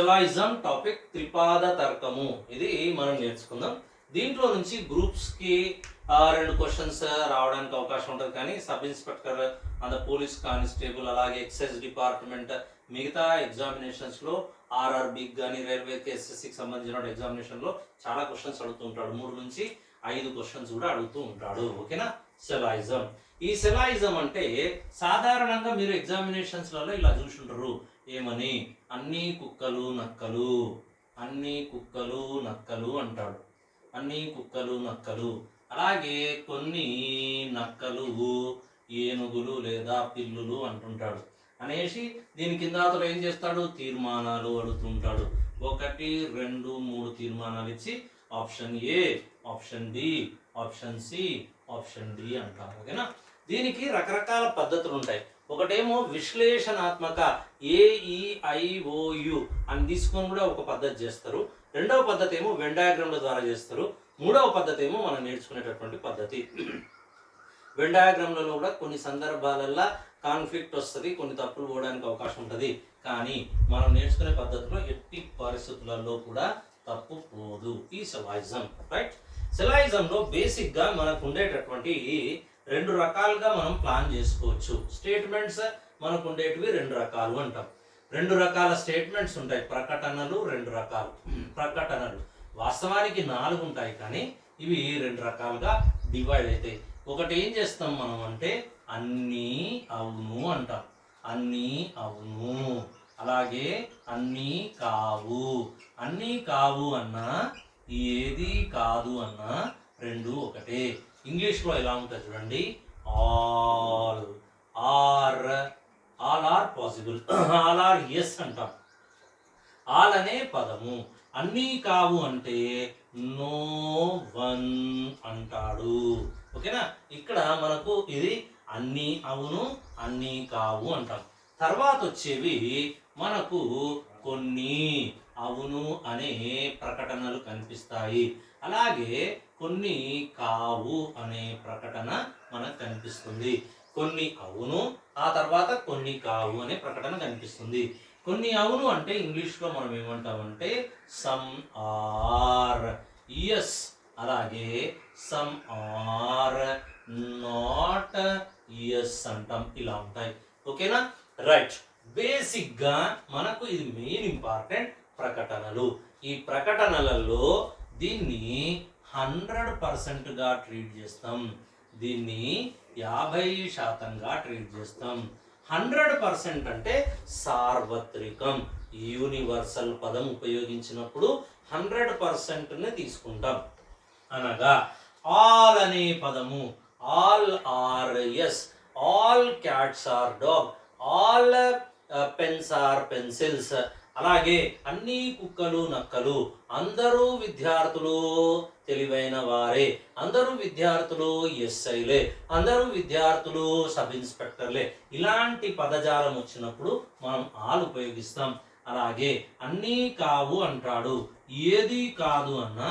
Syllogism topic త్రిపాద తర్కము ఇది మనం నేర్చుకుందాం. దీంట్లో నుంచి గ్రూప్స్ కి రెండు క్వశ్చన్స్ రావడానికి అవకాశం ఉంటుంది. కానీ sub inspector and police constable అలాగే ఎక్సైజ్ డిపార్ట్మెంట్ మిగతా ఎగ్జామినేషన్స్ లో ఆర్ఆర్బి కానీ రైల్వే ఎస్ఎస్సికి సంబంధించిన ఎగ్జామినేషన్ లో చాలా క్వశ్చన్స్ అడుగుతూ ఉంటాడు. 3 నుంచి 5 క్వశ్చన్స్ కూడా అడుగుతూ ఉంటాడు. ఓకేనా? సెలాయిజం. ఈ సెలాయిజం అంటే సాధారణంగా మీరు ఎగ్జామినేషన్స్లలో ఇలా చూసుంటారు. ఏమని? అన్ని కుక్కలు నక్కలు, అన్ని కుక్కలు నక్కలు అంటాడు. అన్ని కుక్కలు నక్కలు. అలాగే కొన్ని నక్కలు ఏనుగులు లేదా పిల్లులు అంటుంటాడు అనేసి దీని కింద అతను ఏం చేస్తాడు? తీర్మానాలు అడుగుతుంటాడు. 1, 2, 3 తీర్మానాలు ఇచ్చి option A, option B, option C, option D అంటారు. ఓకేనా? దీనికి రకరకాల పద్ధతులు ఉంటాయి. ఒకటేమో విశ్లేషణాత్మక AEIOU అని తీసుకొని కూడా ఒక పద్ధతి చేస్తారు. రెండవ పద్ధతి ఏమో వెన్ డయాగ్రామ్ల ద్వారా చేస్తారు. మూడవ పద్ధతి ఏమో మనం నేర్చుకునేటటువంటి పద్ధతి. వెన్ డయాగ్రామ్లలో కూడా కొన్ని సందర్భాలలో కాన్ఫ్లిక్ట్ వస్తుంది, కొన్ని తప్పులు పోవడానికి అవకాశం ఉంటుంది. కానీ మనం నేర్చుకునే పద్ధతిలో ఎట్టి పరిస్థితులలో కూడా తప్పు పోదు. ఈ సెలాయిజం, రైట్? సెలాయిజంలో బేసిక్గా మనకు ఉండేటటువంటి 2 రకాలుగా మనం ప్లాన్ చేసుకోవచ్చు. స్టేట్మెంట్స్ మనకు ఉండేటివి 2 రకాలు అంటాం. 2 రకాల స్టేట్మెంట్స్ ఉంటాయి. ప్రకటనలు 2 రకాలు. ప్రకటనలు వాస్తవానికి 4 ఉంటాయి, కానీ ఇవి 2 రకాలుగా డివైడ్ అవుతాయి. ఒకటి ఏం చేస్తాం మనం అంటే అన్నీ అవును అంటాం. అన్నీ అవును. అలాగే అన్నీ కావు. అన్నీ కావు అన్నా ఏది కాదు అన్నా 2 ఒకటే. ఇంగ్లీష్లో ఎలా ఉంటుంది చూడండి. All are possible, all are S అంటాం. ఆల్ అనే పదము అన్నీ కావు అంటే నో వన్ అంటాడు. ఓకేనా? ఇక్కడ మనకు ఇది అన్నీ అవును, అన్నీ కావు అంటాం. తర్వాత వచ్చేవి మనకు కొన్ని అవును అనే ప్రకటనలు కనిపిస్తాయి. అలాగే కొన్ని కావు అనే ప్రకటన మనకు కనిపిస్తుంది. కొన్ని అవును, ఆ తర్వాత కొన్ని కావు అనే ప్రకటన కనిపిస్తుంది. కొన్ని అవును అంటే ఇంగ్లీష్లో మనం ఏమంటామంటే సమ్ ఆర్ ఎస్, అలాగే సమ్ ఆర్ నాట్ ఎస్ అంటాం. ఇలా ఉంటాయి. ఓకేనా? రైట్. బేసిక్గా మనకు ఇది మెయిన్ ఇంపార్టెంట్ ప్రకటనలు. ఈ ప్రకటనలలో దీన్ని 100%గా ట్రీట్ చేస్తాం. దీన్ని 50%గా ట్రీట్ చేస్తాం. 100% అంటే సార్వత్రికం, యూనివర్సల్ పదం ఉపయోగించినప్పుడు 100%ని తీసుకుంటాం. అనగా ఆల్ అనే పదము all are S, all cats are dog, all pens are pencils, అలాగే అన్ని కుక్కలు నక్కలు, అందరూ విద్యార్థులు తెలివైన వారే, అందరూ విద్యార్థులు ఎస్ఐలే, అందరూ విద్యార్థులు సబ్ ఇన్స్పెక్టర్లే. ఇలాంటి పదజాలం వచ్చినప్పుడు మనం ఆల్ ఉపయోగిస్తాం. అలాగే అన్నీ కావు అంటాడు. ఏది కాదు అన్నా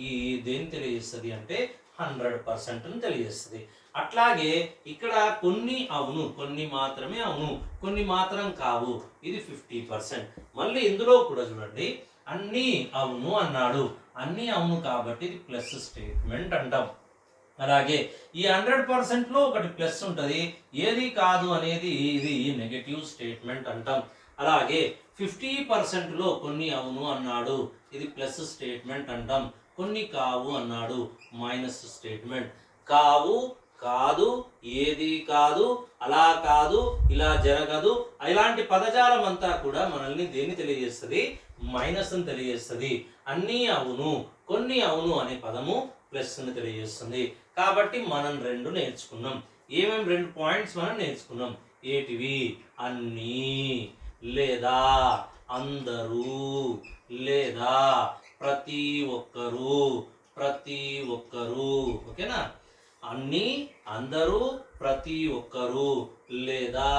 ఈ దేని తెలియజేస్తుంది అంటే 100%ని తెలియజేస్తుంది. అట్లాగే ఇక్కడ కొన్ని అవును, కొన్ని మాత్రమే అవును, కొన్ని మాత్రం కావు, ఇది 50%. మళ్ళీ ఇందులో కూడా చూడండి, అన్నీ అవును అన్నాడు. అన్నీ అవును కాబట్టి ఇది ప్లస్ స్టేట్మెంట్ అంటాం. అలాగే ఈ 100%లో ఒకటి ప్లస్ ఉంటుంది. ఏది కాదు అనేది ఇది నెగటివ్ స్టేట్మెంట్ అంటాం. అలాగే 50%లో కొన్ని అవును అన్నాడు, ఇది ప్లస్ స్టేట్మెంట్ అంటాం. కొన్ని కావు అన్నాడు, మైనస్ స్టేట్మెంట్. కావు, కాదు, ఏది కాదు, అలా కాదు, ఇలా జరగదు, ఇలాంటి పదజాలం అంతా కూడా మనల్ని దేన్ని తెలియజేస్తుంది? మైనస్ అని తెలియజేస్తుంది. అన్నీ అవును, కొన్ని అవును అనే పదము ప్లస్ అని తెలియజేస్తుంది. కాబట్టి మనం 2 నేర్చుకున్నాం. ఏమేమి 2 పాయింట్స్ మనం నేర్చుకున్నాం? ఏటివి? అన్నీ, లేదా అందరూ, లేదా ప్రతి ఒక్కరూ, ప్రతి ఒక్కరూ. ఓకేనా? అన్నీ, అందరూ, ప్రతి ఒక్కరూ, లేదా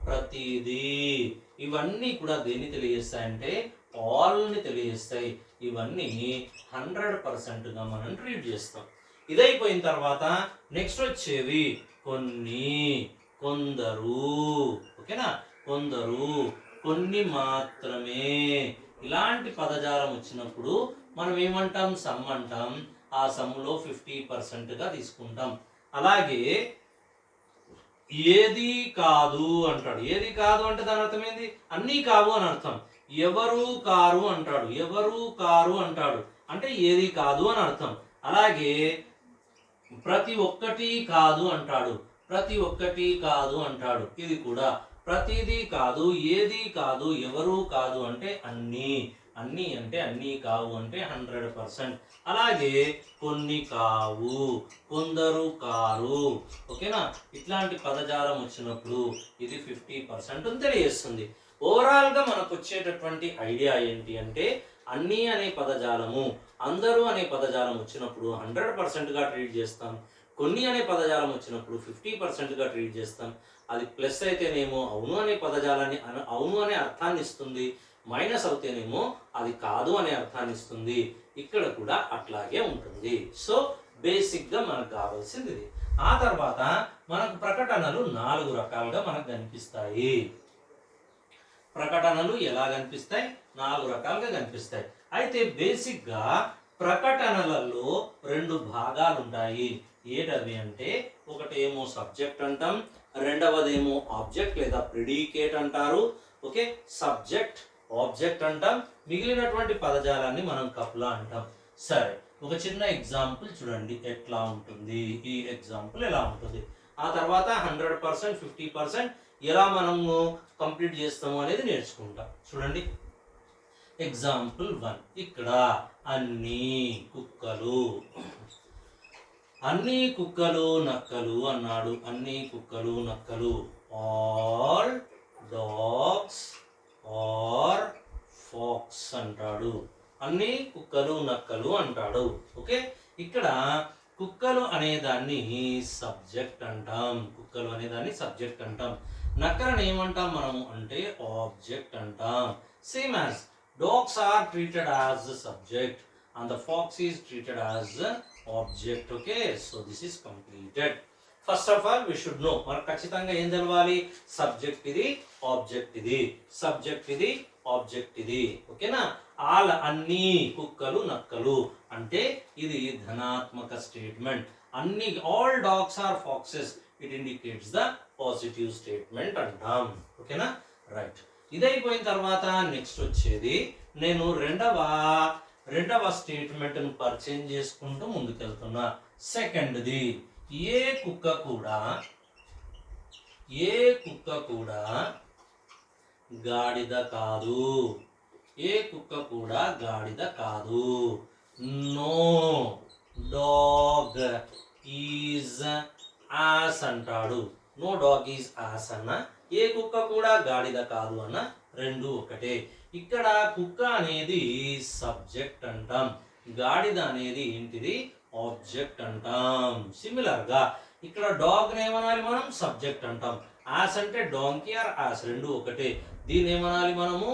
ప్రతిదీ. ఇవన్నీ కూడా దేన్ని తెలియజేస్తాయంటే ఆల్ని తెలియజేస్తాయి. ఇవన్నీ 100%గా మనం ట్రీట్ చేస్తాం. ఇదైపోయిన తర్వాత నెక్స్ట్ వచ్చేవి కొన్ని, కొందరు. ఓకేనా? కొందరు, కొన్ని మాత్రమే, ఇలాంటి పదజాలం వచ్చినప్పుడు మనం ఏమంటాం? సమ్ అంటాం. ఆ సమ్ములో 50%గా తీసుకుంటాం. అలాగే ఏది కాదు అంటాడు. ఏది కాదు అంటే దాని అర్థం ఏంది? అన్నీ కావు అని అర్థం. ఎవరు కారు అంటాడు. ఎవరు కారు అంటాడు అంటే ఏది కాదు అని అర్థం. అలాగే ప్రతి ఒక్కటి కాదు అంటాడు. ప్రతి ఒక్కటి కాదు అంటాడు. ఇది కూడా ప్రతిదీ కాదు, ఏది కాదు, ఎవరు కాదు అంటే అన్నీ. అన్నీ అంటే అన్నీ కావు అంటే 100%. అలాగే కొన్ని కావు, కొందరు కారు. ఓకేనా? ఇట్లాంటి పదజాలం వచ్చినప్పుడు ఇది 50% తెలియజేస్తుంది. ఓవరాల్గా మనకు వచ్చేటటువంటి ఐడియా ఏంటి అంటే అన్నీ అనే పదజాలము, అందరూ అనే పదజాలం వచ్చినప్పుడు 100%గా ట్రీట్ చేస్తాం. కొన్ని అనే పదజాలం వచ్చినప్పుడు 50%గా ట్రీట్ చేస్తాం. అది ప్లస్ అయితేనేమో అవును అనే పదజాలాన్ని అవును అనే అర్థాన్ని ఇస్తుంది. మైనస్ అవుతేనేమో అది కాదు అనే అర్థాన్ని ఇస్తుంది. ఇక్కడ కూడా అట్లాగే ఉంటుంది. సో బేసిక్గా మనకు కావాల్సింది ఇది. ఆ తర్వాత మనకు ప్రకటనలు 4 రకాలుగా మనకు కనిపిస్తాయి. ప్రకటనలు ఎలా కనిపిస్తాయి? 4 రకాలుగా కనిపిస్తాయి. అయితే బేసిక్గా ప్రకటనలలో 2 భాగాలు ఉంటాయి. ఏటవి అంటే ఒకటేమో సబ్జెక్ట్ అంటాం, రెండవదేమో ఆబ్జెక్ట్ లేదా ప్రిడికేట్ అంటారు. ఓకే, సబ్జెక్ట్ ఆబ్జెక్ట్ అంటాం. మిగిలినటువంటి పదజాలాన్ని మనం కప్లా అంటాం. సరే, ఒక చిన్న ఎగ్జాంపుల్ చూడండి ఎట్లా ఉంటుంది. ఈ ఎగ్జాంపుల్ ఎలా ఉంటుంది, ఆ తర్వాత 100% 50% ఎలా మనము కంప్లీట్ చేస్తాము అనేది నేర్చుకుంటాం. చూడండి ఎగ్జాంపుల్ 1. ఇక్కడ అన్ని కుక్కలు, అన్ని కుక్కలు నక్కలు అన్నాడు. అన్ని కుక్కలు నక్కలు. ఆల్ డాగ్స్ ఆర్ ఫాక్స్ అంటాడు. అన్ని కుక్కలు నక్కలు అంటాడు. ఓకే, ఇక్కడ కుక్కలు అనేదాన్ని సబ్జెక్ట్ అంటాం. కుక్కలు అనేదాన్ని సబ్జెక్ట్ అంటాం. నక్కలను ఏమంటాం మనము అంటే ఆబ్జెక్ట్ అంటాం. Same as dogs are treated as the subject and the fox is treated as the object. Okay, so this is completed. First of all we should know, మనకు ఖచ్చితంగా ఏం తెలవాలి? సబ్జెక్ట్ ఇది, ఆబ్జెక్ట్ ఇది. సబ్జెక్ట్ ఇది, object ఇది. ఓకేనా? All అన్ని కుక్కలు నక్కలు అంటే ఇది ధనాత్మక స్టేట్మెంట్. అన్ని all dogs are foxes it indicates the positive statement అంటాం. ఓకేనా? రైట్. ఇదైపోయిన తర్వాత నెక్స్ట్ వచ్చేది నేను రెండవ స్టేట్మెంట్ను పరిచయం చేసుకుంటూ ముందుకెళ్తున్నా. సెకండ్ది, ఏ కుక్క కూడా గాడిద కాదు. ఏ కుక్క కూడా గాడిద కాదు. నో డాగ్ ఈజ్ యాస్ అంటాడు. నో డాగ్ ఈజ్ యాస్ అన్న, ఏ కుక్క కూడా గాడిద కాదు అన్న, రెండు ఒకటే. ఇక్కడ కుక్క అనేది సబ్జెక్ట్ అంటాం, గాడిద అనేది ఏంటిది? ఆబ్జెక్ట్ అంటాం. సిమిలర్ గా ఇక్కడ డాగ్ ఏమనాలి మనం? సబ్జెక్ట్ అంటాం. యాస్ అంటే డాంకీ ఆర్ యాస్, రెండు ఒకటే. దీన్ని ఏమనాలి మనము?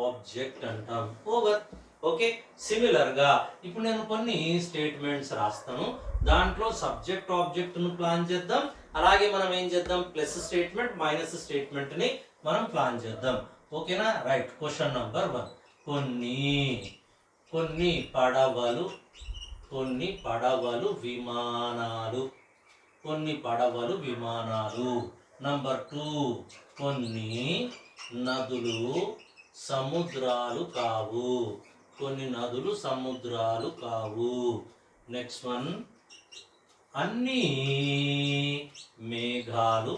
ఆబ్జెక్ట్ అంటాం. ఓవర్. ఓకే, సిమిలర్ గా ఇప్పుడు నేను కొన్ని స్టేట్మెంట్స్ రాస్తాను. దాంట్లో సబ్జెక్ట్ ఆబ్జెక్ట్ ను ప్లాన్ చేద్దాం. అలాగే మనం ఏం చేద్దాం? ప్లస్ స్టేట్మెంట్ మైనస్ స్టేట్మెంట్ ని మనం ప్లాన్ చేద్దాం. ఓకేనా? రైట్. Question number 1. కొన్ని పడవలు విమానాలు. కొన్ని పడవలు విమానాలు. నంబర్ 2, కొన్ని నదులు సముద్రాలు కావు. కొన్ని నదులు సముద్రాలు కావు. నెక్స్ట్ వన్, అన్ని మేఘాలు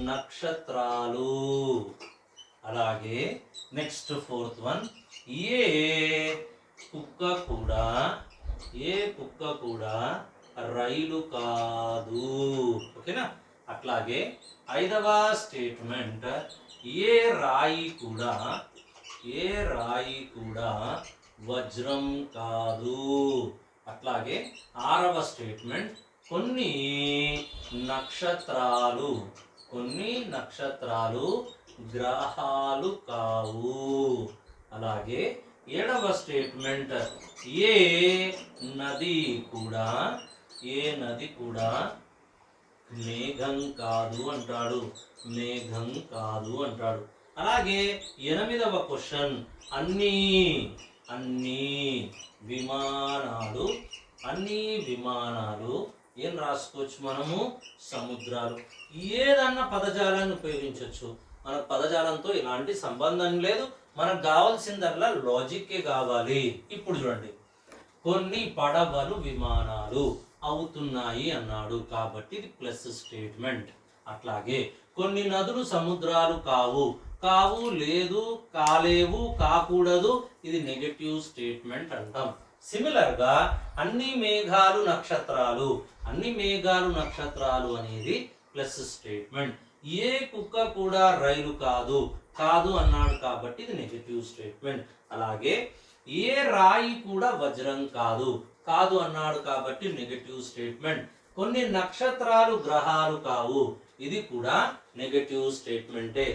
నక్షత్రాలు. అలాగే నెక్స్ట్ 4th వన్, ఏ కుక్క కూడా రైలు కాదు. ఓకేనా? అట్లాగే 5వ స్టేట్మెంట్, ఏ రాయి కూడా వజ్రం కాదు. అట్లాగే 6వ స్టేట్మెంట్, కొన్ని నక్షత్రాలు గ్రహాలు కావు. అలాగే 7వ స్టేట్మెంట్, ఏ నది కూడా మేఘం కాదు అంటాడు. అలాగే 8వ క్వశ్చన్ అన్ని విమానాలు ఏం రాసుకోవచ్చు మనము సముద్రాలు ఏదన్నా పదజాలాన్ని ఉపయోగించవచ్చు. మన పదజాలంతో ఎలాంటి సంబంధం లేదు, మనకు కావాల్సిందల్లా లాజిక్కే కావాలి. ఇప్పుడు చూడండి, కొన్ని పడవలు విమానాలు అవుతున్నాయి అన్నాడు కాబట్టి ఇది ప్లస్ స్టేట్మెంట్. అట్లాగే కొన్ని నదులు సముద్రాలు కావు, లేదు, కాలేవు, కాకూడదు, ఇది నెగటివ్ స్టేట్మెంట్ అంటాం. సిమిలర్ గా అన్ని మేఘాలు నక్షత్రాలు అనేది ప్లస్ స్టేట్మెంట్. ఏ కుక్క కూడా రైలు కాదు అన్నాడు కాబట్టి ఇది నెగటివ్ స్టేట్మెంట్. అలాగే ఏ రాయి కూడా వజ్రం కాదు అన్నాడు కాబట్టి నెగటివ్ స్టేట్మెంట్. కొన్ని నక్షత్రాలు గ్రహాలు కావు, ఇది కూడా నెగటివ్ స్టేట్మెంటే.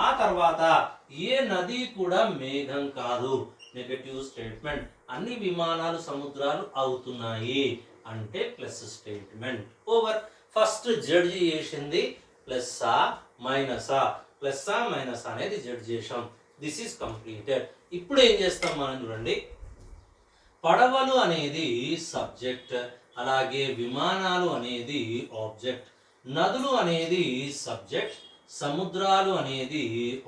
ఆ తర్వాత ఏ నది కూడా మేఘం కాదు, నెగటివ్ స్టేట్మెంట్. అన్ని విమానాలు సముద్రాలు అవుతున్నాయి అంటే plus statement. Over. First judge చేసింది ప్లస్సా మైనసా అనేది జడ్జ్ చేసాం. This is completed. ఇప్పుడు ఏం చేస్తాం మనం చూడండి, పడవలు అనేది సబ్జెక్ట్, అలాగే విమానాలు అనేది ఆబ్జెక్ట్, నదులు అనేది సబ్జెక్ట్, సముద్రాలు అనేది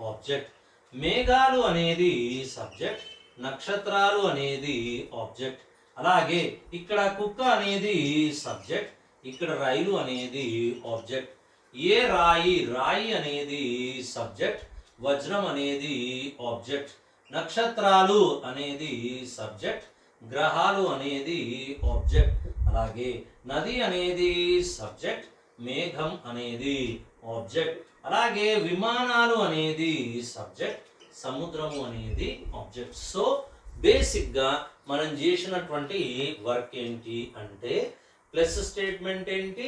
ఆబ్జెక్ట్, మేఘాలు అనేది సబ్జెక్ట్, నక్షత్రాలు అనేది ఆబ్జెక్ట్. అలాగే ఇక్కడ కుక్క అనేది సబ్జెక్ట్, ఇక్కడ రైలు అనేది ఆబ్జెక్ట్. ఏ రాయి అనేది సబ్జెక్ట్, వజ్రం అనేది ఆబ్జెక్ట్, నక్షత్రాలు అనేది సబ్జెక్ట్, గ్రహాలు అనేది ఆబ్జెక్ట్. అలాగే నది అనేది సబ్జెక్ట్, మేఘం అనేది ఆబ్జెక్ట్. అలాగే విమానాలు అనేది సబ్జెక్ట్, సముద్రము అనేది ఆబ్జెక్ట్. సో బేసిక్ గా మనం చేసినటువంటి వర్క్ ఏంటి అంటే ప్లస్ స్టేట్మెంట్ ఏంటి,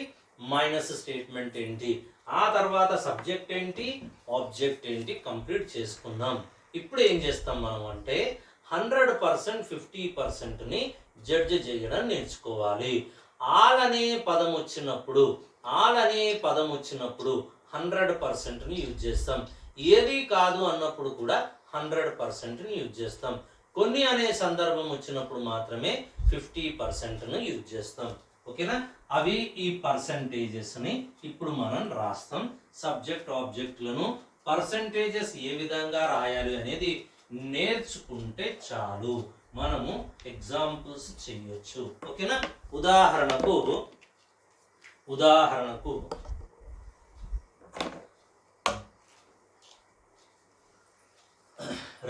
మైనస్ స్టేట్మెంట్ ఏంటి, ఆ తర్వాత సబ్జెక్ట్ ఏంటి, ఆబ్జెక్ట్ ఏంటి కంప్లీట్ చేసుకుందాం. ఇప్పుడు ఏం చేస్తాం మనం అంటే 100% 50%ని జడ్జ్ చేయడం నేర్చుకోవాలి. ఆల్ అనే పదం వచ్చినప్పుడు 100%ని యూజ్ చేస్తాం. ఏది కాదు అన్నప్పుడు కూడా 100%ని యూజ్ చేస్తాం. కొన్ని అనే సందర్భం వచ్చినప్పుడు మాత్రమే 50%ను యూజ్ చేస్తాం. ఓకేనా? అవి ఈ పర్సెంటేజెస్ని ఇప్పుడు మనం రాస్తాం. సబ్జెక్ట్ ఆబ్జెక్టులను పర్సెంటేజెస్ ఏ విధంగా రాయాలి అనేది నేర్చుకుంటే చాలు, మనము ఎగ్జాంపుల్స్ చేయొచ్చు. ఓకేనా? ఉదాహరణకు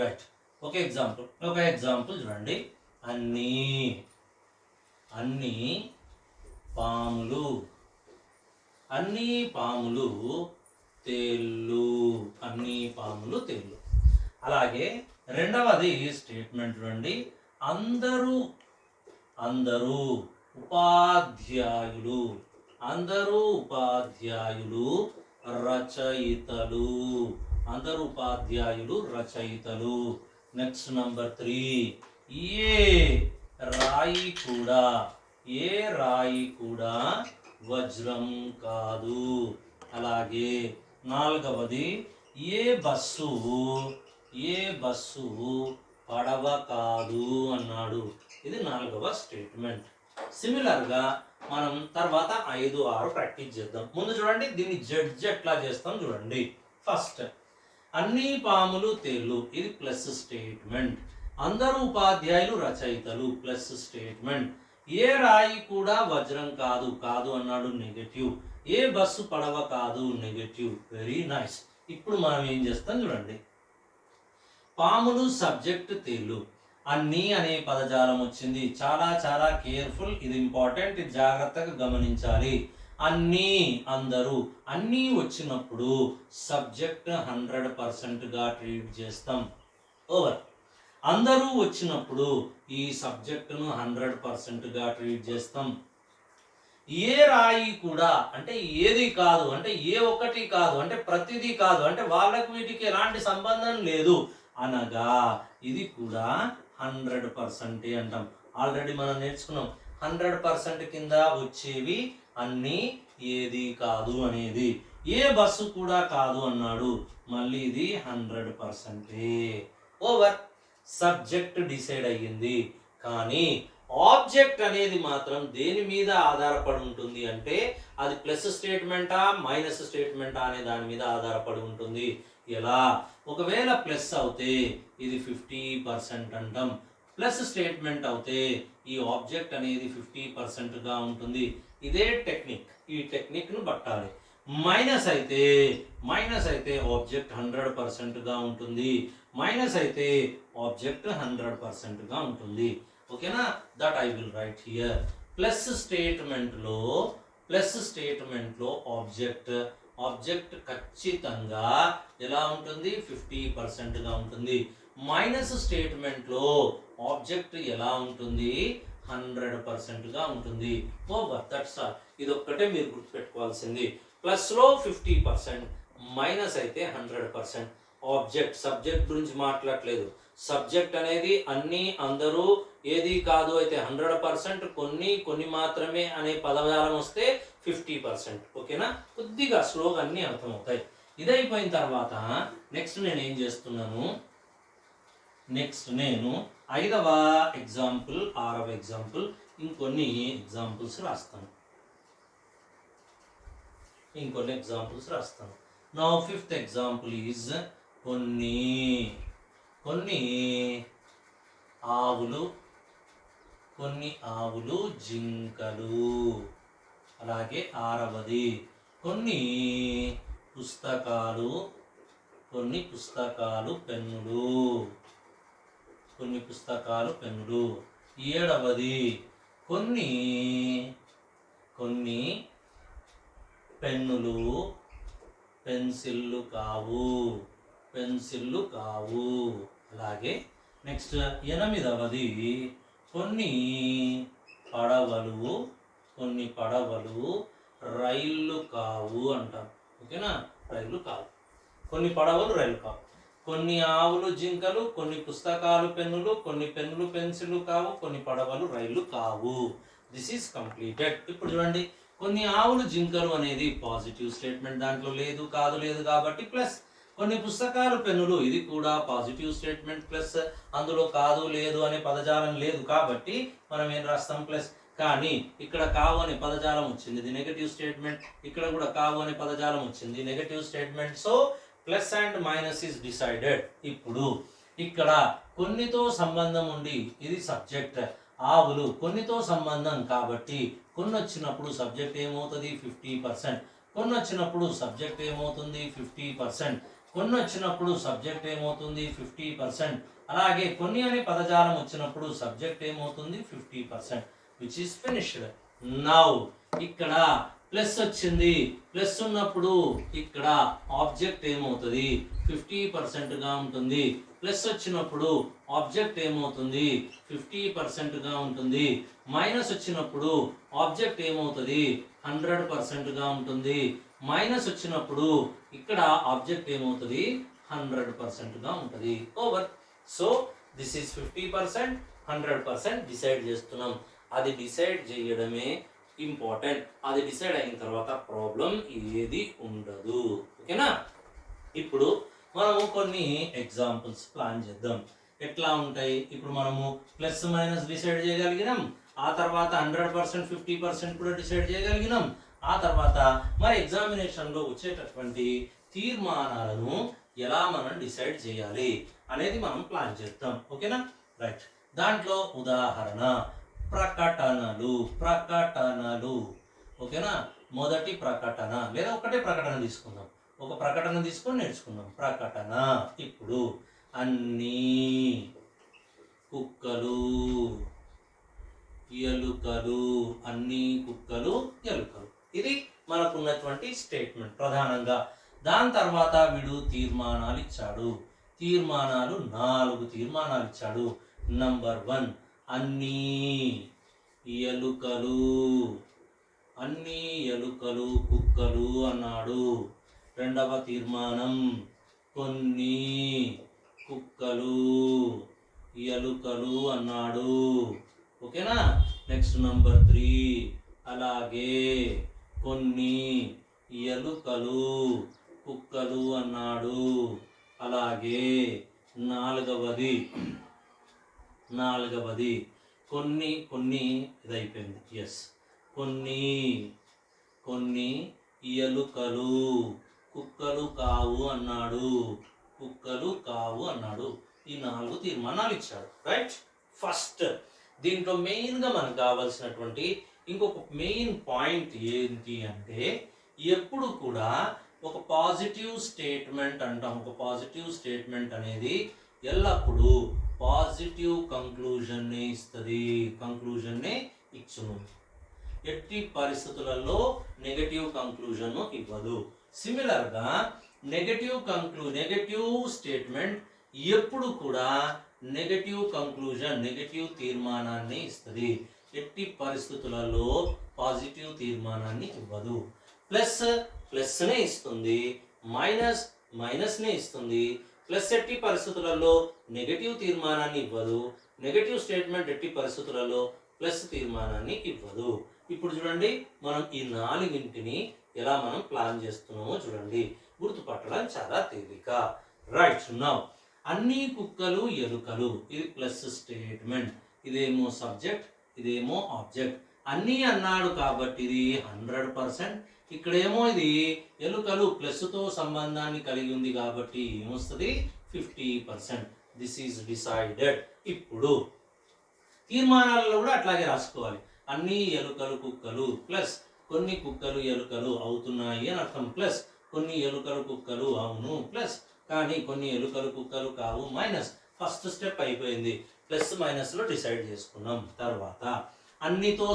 రైట్, ఒక ఎగ్జాంపుల్ చూడండి. అన్ని పాములు తేళ్ళు. అలాగే రెండవది స్టేట్మెంట్ చూడండి, అందరూ ఉపాధ్యాయులు రచయితలు. నెక్స్ట్ నంబర్ 3, ఏ రాయి కూడా వజ్రం కాదు. అలాగే నాలుగవది ఏ బస్సు పడవ కాదు అన్నాడు. ఇది 4వ స్టేట్మెంట్. సిమిలర్ గా మనం తర్వాత 5, 6 ప్రాక్టీస్ చేద్దాం. ముందు చూడండి, దీన్ని జడ్జ్ ఎట్లా చేస్తాం చూడండి. ఫస్ట్ అన్ని పాములు తేళ్ళు, ఇది ప్లస్ స్టేట్మెంట్. అందరూ ఉపాధ్యాయులు రచయితలు, ప్లస్ స్టేట్మెంట్. ఏ రాయి కూడా వజ్రం కాదు అన్నాడు, నెగటివ్. ఏ బస్సు పడవ కాదు, నెగటివ్. Very nice. ఇప్పుడు మనం ఏం చేస్తాం చూడండి, పాములు సబ్జెక్ట్, తేళ్ళు. అన్ని అనే పదజాలం వచ్చింది. చాలా చాలా కేర్ఫుల్, ఇది ఇంపార్టెంట్, ఇది జాగ్రత్తగా గమనించాలి. అందరూ అన్నీ వచ్చినప్పుడు సబ్జెక్ట్ 100%గా ట్రీట్ చేస్తాం. ఓవర్. అందరూ వచ్చినప్పుడు ఈ సబ్జెక్టును 100%గా ట్రీట్ చేస్తాం. ఏ రాయి కూడా అంటే ఏది కాదు, అంటే ఏ ఒక్కటి కాదు, అంటే ప్రతిదీ కాదు, అంటే వాళ్ళకి వీటికి ఎలాంటి సంబంధం లేదు అనగా ఇది కూడా 100% అంటాం. ఆల్రెడీ మనం నేర్చుకున్నాం 100% కింద వచ్చేవి అన్నీ ఏది కాదు అనేది. ఏ బస్సు కూడా కాదు అన్నాడు, మళ్ళీ ఇది 100%. ఓవర్. సబ్జెక్ట్ డిసైడ్ అయ్యింది, కానీ ఆబ్జెక్ట్ అనేది మాత్రం దేని మీద ఆధారపడి ఉంటుంది అంటే అది ప్లస్ స్టేట్మెంటా మైనస్ స్టేట్మెంటా అనే దాని మీద ఆధారపడి ఉంటుంది. ఎలా? ఒకవేళ ప్లస్ అవుతే ఇది 50% అంటాం, ప్లస్ స్టేట్మెంట్ అవుతే ఈ ఆబ్జెక్ట్ అనేది 50%గా ఉంటుంది. ఇదే టెక్నిక్, ఈ టెక్నిక్ను పట్టాలి. మైనస్ అయితే ఆబ్జెక్ట్ 100%గా ఉంటుంది, మైనస్ అయితే ఆబ్జెక్ట్ 100%గా ఉంటుంది. ఓకేనా? That I will write here. Plus స్టేట్మెంట్లో ఆబ్జెక్ట్ ఖచ్చితంగా ఎలా ఉంటుంది? 50%గా ఉంటుంది. మైనస్ స్టేట్మెంట్లో ఆబ్జెక్ట్ ఎలా ఉంటుంది? 100%గా ఉంటుంది. ఓవర్. That's all. ఇది ఒక్కటే మీరు గుర్తుపెట్టుకోవాల్సింది. ప్లస్లో 50%, మైనస్ అయితే 100%. ఆబ్జెక్ట్, సబ్జెక్ట్ గురించి మాట్లాడలేదు. సబ్జెక్ట్ అనేది అన్ని, అందరూ, ఏది కాదు అయితే 100%, కొన్ని మాత్రమే అనే పదజాలం వస్తే 50%. ఓకేనా? కొద్దిగా స్లోగా అన్నీ అర్థమవుతాయి. ఇదైపోయిన తర్వాత నెక్స్ట్ నేను ఏం చేస్తున్నాను, నేను 5వ ఎగ్జాంపుల్ 6వ ఎగ్జాంపుల్ ఇంకొన్ని ఎగ్జాంపుల్స్ రాస్తాను. నౌ 5th ఎగ్జాంపుల్ ఈజ్ కొన్ని ఆవులు జింకలు. అలాగే 6వది కొన్ని పుస్తకాలు పెన్నులు. 7వది కొన్ని పెన్నులు పెన్సిళ్ళు కావు. అలాగే నెక్స్ట్ 8వది కొన్ని పడవలు రైళ్ళు కావు అంటాం. ఓకేనా? రైళ్ళు కావు. కొన్ని పడవలు రైలు కావు. కొన్ని ఆవులు జింకలు, కొన్ని పుస్తకాలు పెన్నులు, కొన్ని పెన్నులు పెన్సిళ్ళు కావు, కొన్ని పడవలు రైళ్ళు కావు. This is completed. ఇప్పుడు చూడండి, కొన్ని ఆవులు జింకలు అనేది పాజిటివ్ స్టేట్మెంట్, దాంట్లో లేదు కాబట్టి ప్లస్. కొన్ని పుస్తకాలు పెన్నులు, ఇది కూడా పాజిటివ్ స్టేట్మెంట్ ప్లస్, అందులో కాదు లేదు అనే పదజాలం లేదు కాబట్టి మనం ఏం రాస్తాం? ప్లస్. కానీ ఇక్కడ కావు అనే పదజాలం వచ్చింది, ఇది నెగటివ్ స్టేట్మెంట్. ఇక్కడ కూడా కావు అనే పదజాలం వచ్చింది, negative statement. So plus and minus is decided. ఇప్పుడు ఇక్కడ కొన్నితో సంబంధం ఉండి, ఇది సబ్జెక్ట్, ఆవులు కొన్నితో సంబంధం కాబట్టి కొన్ని వచ్చినప్పుడు సబ్జెక్ట్ ఏమవుతుంది? 50%. కొన్ని వచ్చినప్పుడు సబ్జెక్ట్ ఏమవుతుంది? 50%. కొన్ని వచ్చినప్పుడు సబ్జెక్ట్ ఏమవుతుంది? 50%. అలాగే కొన్ని అనే పదజాలం వచ్చినప్పుడు సబ్జెక్ట్ ఏమవుతుంది? 50%. Which is finished. నౌ ఇక్కడ ప్లస్ వచ్చింది, ప్లస్ ఉన్నప్పుడు ఇక్కడ ఆబ్జెక్ట్ ఏమవుతుంది? 50%గా ఉంటుంది. ప్లస్ వచ్చినప్పుడు ఆబ్జెక్ట్ ఏమవుతుంది? 50%గా ఉంటుంది. మైనస్ వచ్చినప్పుడు ఆబ్జెక్ట్ ఏమవుతుంది? 100%గా ఉంటుంది. మైనస్ వచ్చినప్పుడు ఇక్కడ ఆబ్జెక్ట్ ఏమవుతుంది? 100%గా ఉంటుంది. Over. So this is 50%, 100% decide చేస్తున్నాం. అది డిసైడ్ చేయడమే ఇంపార్టెంట్. అది డిసైడ్ అయిన తర్వాత ప్రాబ్లం ఏది ఉండదు. ఓకేనా? ఇప్పుడు మనము కొన్ని ఎగ్జాంపుల్స్ ప్లాన్ చేద్దాం. ఎట్లా ఉంటాయి? ఇప్పుడు మనము ప్లస్ మైనస్ డిసైడ్ చేయగలిగినాం, ఆ తర్వాత 100%, 50% కూడా డిసైడ్ చేయగలిగినాం. ఆ తర్వాత మరి ఎగ్జామినేషన్లో వచ్చేటటువంటి తీర్మానాలను ఎలా మనం డిసైడ్ చేయాలి అనేది మనం ప్లాన్ చేద్దాం. ఓకేనా? రైట్. దాంట్లో ఉదాహరణ ప్రకటనలు. ఓకేనా? మొదటి ప్రకటన, లేదా ఒకటే ప్రకటన తీసుకుందాం. ఒక ప్రకటన తీసుకొని నేర్చుకుందాం. ప్రకటన. ఇప్పుడు అన్ని కుక్కలు ఎలుకలు, అన్ని కుక్కలు ఎలుకలు. ఇది మనకున్నటువంటి స్టేట్మెంట్ ప్రధానంగా. దాని తర్వాత వీడు తీర్మానాలు ఇచ్చాడు. 4 తీర్మానాలు ఇచ్చాడు. నంబర్ 1, అన్ని ఎలుకలు కుక్కలు అన్నాడు. రెండవ తీర్మానం, కొన్ని కుక్కలు ఎలుకలు అన్నాడు. ఓకేనా? నెక్స్ట్ నంబర్ 3, అలాగే కొన్ని ఎలుకలు కుక్కలు అన్నాడు. అలాగే నాలుగవది కొన్ని ఇది అయిపోయింది. ఎస్, కొన్ని ఎలుకలు కుక్కలు కావు అన్నాడు. ఈ 4 తీర్మానాలు ఇచ్చాడు. రైట్. ఫస్ట్ దీంట్లో మెయిన్గా మనకు కావాల్సినటువంటి ఇంకొక మెయిన్ పాయింట్ ఏంటి అంటే, ఎప్పుడు కూడా ఒక పాజిటివ్ స్టేట్మెంట్ అంటాం. ఒక పాజిటివ్ స్టేట్మెంట్ అనేది ఎల్లప్పుడూ పాజిటివ్ కంక్లూజన్నే ఇచ్చును. ఎట్టి పరిస్థితులలో నెగటివ్ కంక్లూజన్ ఇవ్వదు. సిమిలర్గా నెగటివ్ స్టేట్మెంట్ ఎప్పుడు కూడా నెగటివ్ తీర్మానాన్ని ఇస్తుంది. ఎట్టి పరిస్థితులలో పాజిటివ్ తీర్మానాన్ని ఇవ్వదు. ప్లస్నే ఇస్తుంది, మైనస్నే ఇస్తుంది. ప్లస్ ఎట్టి పరిస్థితులలో నెగటివ్ తీర్మానాన్ని ఇవ్వదు. నెగటివ్ స్టేట్మెంట్ ఎట్టి పరిస్థితులలో ప్లస్ తీర్మానాన్ని ఇవ్వదు. ఇప్పుడు చూడండి, మనం ఈ 4 ఎలా మనం ప్లాన్ చేస్తున్నామో చూడండి. గుర్తుపట్టడం చాలా తేలిక. రైట్. నౌ అన్ని కుక్కలు ఎలుకలు, ఇది ప్లస్ స్టేట్మెంట్. ఇదేమో సబ్జెక్ట్, ఇదేమో ఆబ్జెక్ట్. అన్నీ అన్నాడు కాబట్టి ఇది 100%. ఇక్కడేమో ఇది ఎలుకలు ప్లస్తో సంబంధాన్ని కలిగి ఉంది కాబట్టి ఏమొస్తుంది? 50%. This is decided. ఇప్పుడు తీర్మానాలలో కూడా అట్లాగే రాసుకోవాలి. అన్ని ఎలుకలు కుక్కలు ప్లస్ కొన్ని కుక్కలు ఎలుకలు అవుతున్నాయి అని అర్థం, ప్లస్ కొన్ని ఎలుకలు కుక్కలు అవును ప్లస్ కానీ కొన్ని ఎలుకలు కుక్కలు కావు మైనస్. ఫస్ట్ స్టెప్ అయిపోయింది. ప్లస్ మైనస్లో డిసైడ్ చేసుకున్నాం. తర్వాత అన్నితో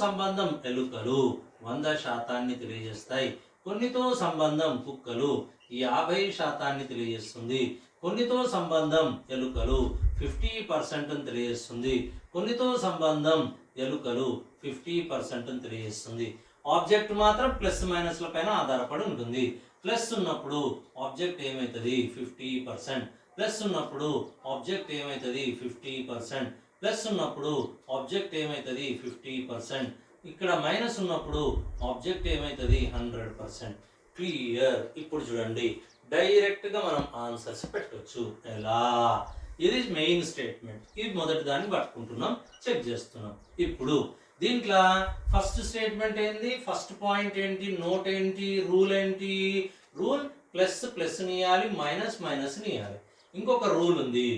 సంబంధం ఎలుకలు 100% తెలియజేస్తాయి. కొన్నితో సంబంధం కుక్కలు 50% తెలియజేస్తుంది. కొన్నితో సంబంధం ఎలుకలు 50% తెలియజేస్తుంది. కొన్నితో సంబంధం ఎలుకలు 50% తెలియజేస్తుంది. ఆబ్జెక్ట్ మాత్రం ప్లస్ మైనస్ల పైన ఆధారపడి ఉంటుంది. ప్లస్ ఉన్నప్పుడు ఆబ్జెక్ట్ ఏమవుతుంది? 50%. ప్లస్ ఉన్నప్పుడు ఆబ్జెక్ట్ ఏమవుతుంది? 50%. ప్లస్ ఉన్నప్పుడు ఆబ్జెక్ట్ ఏమవుతుంది? 50%. ఇక్కడ మైనస్ ఉన్నప్పుడు ఆబ్జెక్ట్ ఏమవుతుంది? 100%. క్లియర్. ఇప్పుడు చూడండి, డైరెక్ట్గా మనం ఆన్సర్స్ పెట్టవచ్చు. ఎలా? ఇది మెయిన్ స్టేట్మెంట్. ఇది మొదటి దాన్ని పట్టుకుంటున్నాం, చెక్ చేస్తున్నాం. ఇప్పుడు దీంట్లో ఫస్ట్ స్టేట్మెంట్ ఏంటి? ఫస్ట్ పాయింట్ ఏంటి? నోట్ ఏంటి? రూల్ ఏంటి? రూల్ ప్లస్ నియాలి, మైనస్ నియాలి. ఇంకొక రూల్ ఉంది.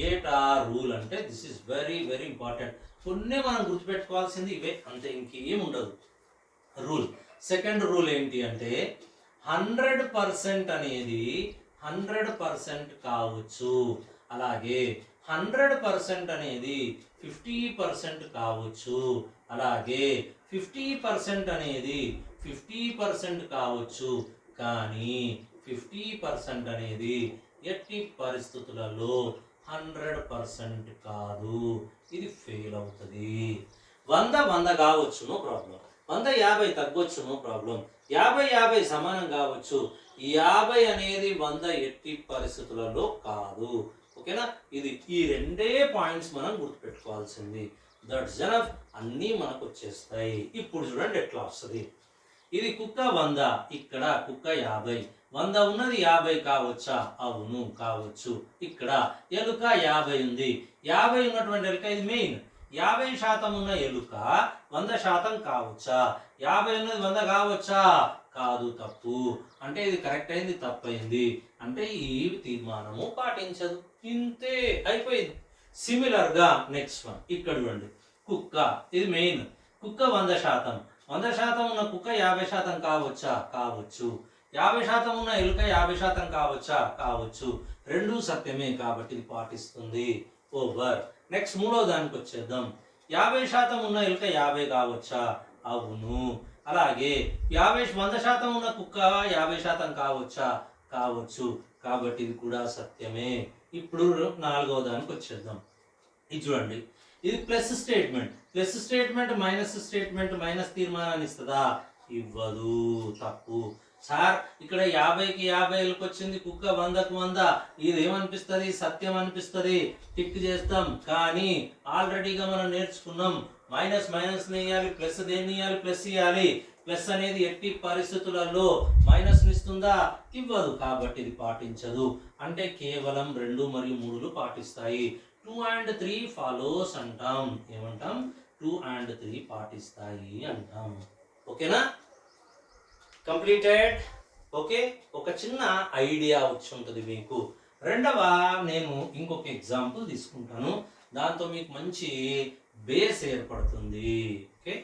ఏటా రూల్ అంటే this is very very important. కొన్ని మనం గుర్తుపెట్టుకోవాల్సింది ఇవే, అంతే, ఇంకేం ఉండదు. రూల్ సెకండ్ రూల్ ఏంటి అంటే 100% అనేది 100% కావచ్చు. అలాగే 100% అనేది 50% కావచ్చు. అలాగే 50% అనేది 50% కావచ్చు. కానీ 50% అనేది ఎట్టి పరిస్థితులలో 100% కాదు. ఇది ఫెయిల్ అవుతుంది. 100 కావచ్చు, నో ప్రాబ్లం. 100 తగ్గొచ్చు, నో ప్రాబ్లం. 50 సమానం కావచ్చు. 50 అనేది 100 ఎట్టి పరిస్థితులలో కాదు. ఓకేనా? ఇది ఈ రెండే పాయింట్స్ మనం గుర్తుపెట్టుకోవాల్సింది. That's enough. అన్నీ మనకు వచ్చేస్తాయి. ఇప్పుడు చూడండి ఎట్లా వస్తుంది. ఇది కుక్క 100, ఇక్కడ కుక్క 50. 100 ఉన్నది 50 కావచ్చా? అవును కావచ్చు. ఇక్కడ ఎలుక 50 ఉంది. 50 ఉన్నటువంటి ఎలుక, ఇది మెయిన్. 50% ఉన్న ఎలుక 100% కావచ్చా? 50 ఉన్నది 100 కావచ్చా? కాదు, తప్పు. అంటే ఇది కరెక్ట్ అయింది, తప్పు అయింది. అంటే ఈ తీర్మానము పాటించదు. ఇంతే, అయిపోయింది. సిమిలర్గా నెక్స్ట్ వన్ ఇక్కడ చూడండి. కుక్క, ఇది మెయిన్. కుక్క 100%. 100% ఉన్న కుక్క 50% కావచ్చా? కావచ్చు. 50% ఉన్న ఎలుక 50% కావచ్చా? కావచ్చు. రెండూ సత్యమే కాబట్టి ఇది పాటిస్తుంది. ఓవర్. నెక్స్ట్ మూడో దానికి వచ్చేద్దాం. 50% ఉన్న ఎలుక 50 కావచ్చా? అవును. అలాగే 100% ఉన్న కుక్క 50% కావచ్చా? కావచ్చు. కాబట్టి ఇది కూడా సత్యమే. ఇప్పుడు నాలుగో దానికి వచ్చేద్దాం. ఇది చూడండి, ఇది plus statement. Plus statement minus తీర్మానాన్ని ఇస్తుందా? ఇవ్వదు, తప్పు. సార్ ఇక్కడ 50కి 50 వచ్చింది, కుక్క 100కి 100, ఇది ఏమనిపిస్తుంది? సత్యం అనిపిస్తుంది. టిక్ చేస్తాం. కానీ ఆల్రెడీగా మనం నేర్చుకున్నాం మైనస్ మైనస్ వేయాలి, ప్లస్ దేన్ని ఇవ్వాలి, ప్లస్ ఇవ్వాలి. ప్లస్ అనేది ఎట్టి పరిస్థితులలో మైనస్ ఇస్తుందా, ఇవ్వదు. కాబట్టి ఇది పాటించదు. అంటే కేవలం 2 మరియు 3లు పాటిస్తాయి. 2 and 3 ఫాలోస్ అంటాం. ఏమంటాం? 2 and 3 పాటిస్తాయి అంటాం. ఓకేనా? కంప్లీటెడ్. ఓకే, ఒక చిన్న ఐడియా వచ్చి ఉంటుంది మీకు. రెండవ నేను ఇంకొక ఎగ్జాంపుల్ తీసుకుంటాను, దాంతో మీకు మంచి బేస్ ఏర్పడుతుంది. ఓకే,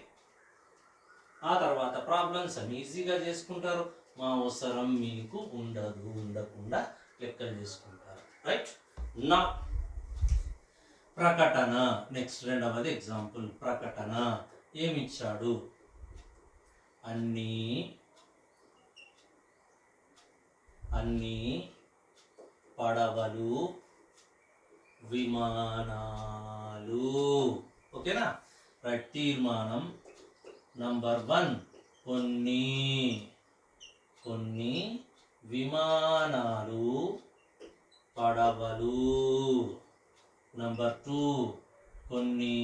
ఆ తర్వాత ప్రాబ్లమ్స్ అన్ని ఈజీగా చేసుకుంటారు. మా అవసరం మీకు ఉండకుండా లెక్కలు చేసుకుంటారు. రైట్ నా ప్రకటన. నెక్స్ట్ రెండవది ఎగ్జాంపుల్ ప్రకటన. ఏమిచ్చాడు? అన్ని పడవలు విమానాలు. ఓకేనా? రైట్. తీర్మానం నంబర్ 1, కొన్ని విమానాలు పడవలు. నంబర్ 2, కొన్ని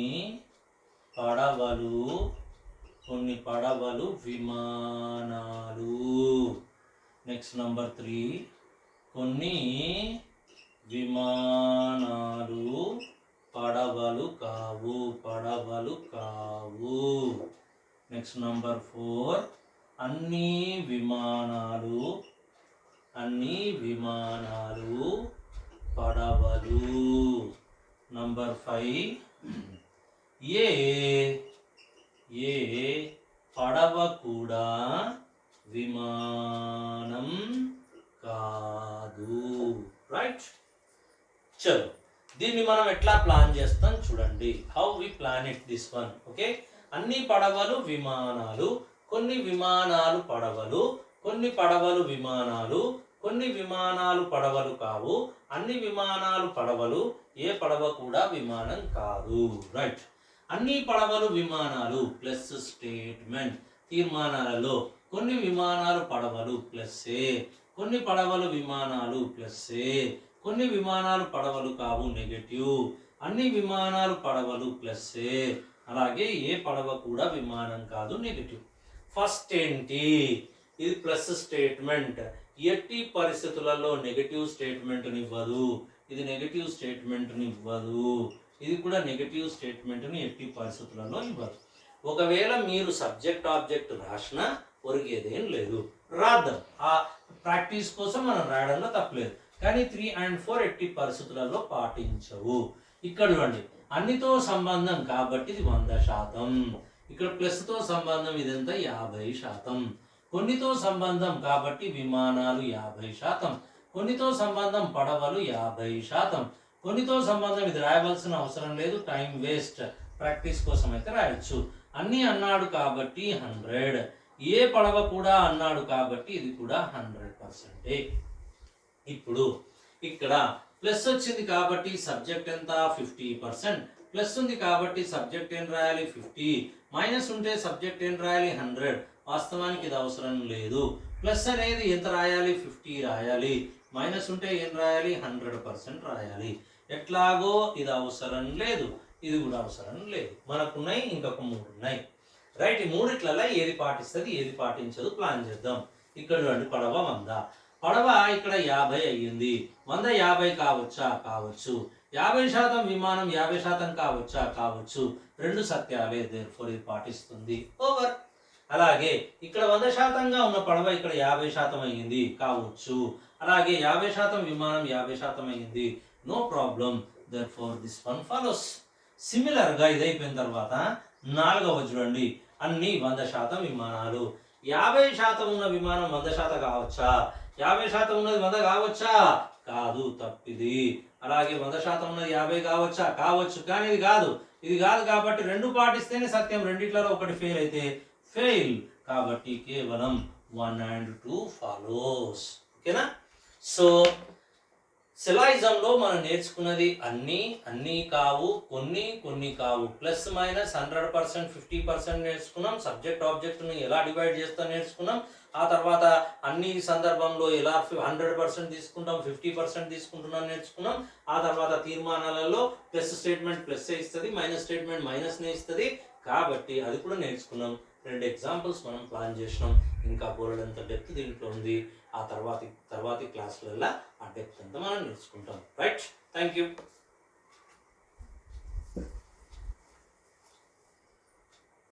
పడవలు విమానాలు. నెక్స్ట్ నంబర్ 3, కొన్ని విమానాలు పడవలు కావు. నెక్స్ట్ నంబర్ 4, అన్ని విమానాలు పడవలు. నంబర్ 5, ఏ పడవ కూడా విమానం కాదు. రైట్. చలో, దీన్ని మనం ఎట్లా ప్లాన్ చేస్తాం చూడండి. How we plan it this one. Okay, అన్ని పడవలు విమానాలు, కొన్ని విమానాలు పడవలు, కొన్ని పడవలు విమానాలు, కొన్ని విమానాలు పడవలు కావు, అన్ని విమానాలు పడవలు, ఏ పడవ కూడా విమానం కాదు. రైట్. అన్ని పడవలు విమానాలు ప్లస్ స్టేట్మెంట్. తీర్మానాలలో కొన్ని విమానాలు పడవలు ప్లస్సే, కొన్ని పడవలు విమానాలు ప్లస్సే, కొన్ని విమానాలు పడవలు కావు నెగటివ్, అన్ని విమానాలు పడవలు ప్లస్సే, అలాగే ఏ పడవ కూడా విమానం కాదు నెగటివ్. ఫస్ట్ ఏంటి? ఇది ప్లస్ స్టేట్మెంట్. ఎట్టి పరిస్థితులలో నెగటివ్ స్టేట్మెంట్ని ఇవ్వదు. ఇది నెగటివ్ స్టేట్మెంట్ని ఇవ్వదు. ఇది కూడా నెగటివ్ స్టేట్మెంట్ని ఎట్టి పరిస్థితులలో ఇవ్వదు. ఒకవేళ మీరు సబ్జెక్ట్ ఆబ్జెక్ట్ రాసినా ఒరిగేదేం లేదు, రాద్దాం. ఆ ప్రాక్టీస్ కోసం మనం రాయడంలో తప్పలేదు. కానీ 3 and 4 ఎట్టి పరిస్థితులలో పాటించవు. ఇక్కడ చూడండి, అన్నితో సంబంధం కాబట్టి ఇది 100%. ఇక్కడ ప్లస్తో సంబంధం ఇదంతా 50%. కొన్నితో సంబంధం కాబట్టి విమానాలు 50%, కొన్నితో సంబంధం పడవలు 50%, కొన్నితో సంబంధం ఇది రాయవలసిన అవసరం లేదు, టైం వేస్ట్, ప్రాక్టీస్ కోసం అయితే రాయొచ్చు. అన్నీ అన్నాడు కాబట్టి 100. ఏ పడవ కూడా అన్నాడు కాబట్టి ఇది కూడా 100%. ఇప్పుడు ఇక్కడ ప్లస్ వచ్చింది కాబట్టి సబ్జెక్ట్ ఎంత? 50%. ప్లస్ ఉంది కాబట్టి సబ్జెక్ట్ ఏం రాయాలి? 50. మైనస్ ఉంటే సబ్జెక్ట్ ఏం రాయాలి? 100. వాస్తవానికి ఇది అవసరం లేదు. ప్లస్ అనేది ఎంత రాయాలి? 50 రాయాలి. మైనస్ ఉంటే ఏం రాయాలి? 100% రాయాలి. ఎట్లాగో ఇది అవసరం లేదు, ఇది కూడా అవసరం లేదు. మనకున్నాయి ఇంకొక 3 ఉన్నాయి. రైట్. ఈ మూడిట్లలో ఏది పాటిస్తుంది, ఏది పాటించదు ప్లాన్ చేద్దాం. ఇక్కడ చూడండి, పడవ 100. పడవ ఇక్కడ 50 అయ్యింది. 100 50 కావచ్చా? కావచ్చు. 50% విమానం 50% కావచ్చా? కావచ్చు. 2 సత్యాలే, దేర్ఫోర్ ఇది పాటిస్తుంది. ఓవర్. అలాగే ఇక్కడ 100%గా ఉన్న పడవ ఇక్కడ 50% అయ్యింది, కావచ్చు. అలాగే 50% విమానం 50% అయ్యింది, no problem, therefore this one follows. Similar గా ఇది అయిపోయిన తర్వాత 4వ చూడండి, అన్ని 100% విమానాలు. 50% ఉన్న విమానం 100% కావచ్చా? 50% ఉన్నది 100 కావచ్చా? కాదు, తప్పిది. అలాగే 100% ఉన్నది 50 కావచ్చా? కావచ్చు. కానీ ఇది కాదు, ఇది కాదు. కాబట్టి 2 పాటిస్తేనే సత్యం. రెండిట్లలో ఒకటి ఫెయిల్ అయితే ఫెయిల్. కాబట్టి కేవలం 1 and 2 ఫాలోస్. ఓకేనా? సో సిలాయిజంలో మనం నేర్చుకున్నది అన్నీ కావు, కొన్ని కావు, ప్లస్ మైనస్ 100%, 50% నేర్చుకున్నాం. సబ్జెక్ట్ ఆబ్జెక్ట్ని ఎలా డివైడ్ చేస్తా నేర్చుకున్నాం. ఆ తర్వాత అన్ని సందర్భంలో ఎలా 100% తీసుకుంటాం, 50% తీసుకుంటున్నాం నేర్చుకున్నాం. ఆ తర్వాత తీర్మానాలలో ప్లస్ స్టేట్మెంట్ ప్లస్ ఇస్తుంది, మైనస్ స్టేట్మెంట్ మైనస్నే ఇస్తుంది. కాబట్టి అది కూడా నేర్చుకున్నాం. 2 ఎగ్జాంపుల్స్ మనం ప్లాన్ చేసినాం. ఇంకా బోలెడంత డెప్త్ దీంట్లో ఉంది. ఆ తర్వాతి క్లాసులలో ఆ డెప్త్ అంతా మనం నేర్చుకుంటాం. Right, thank you.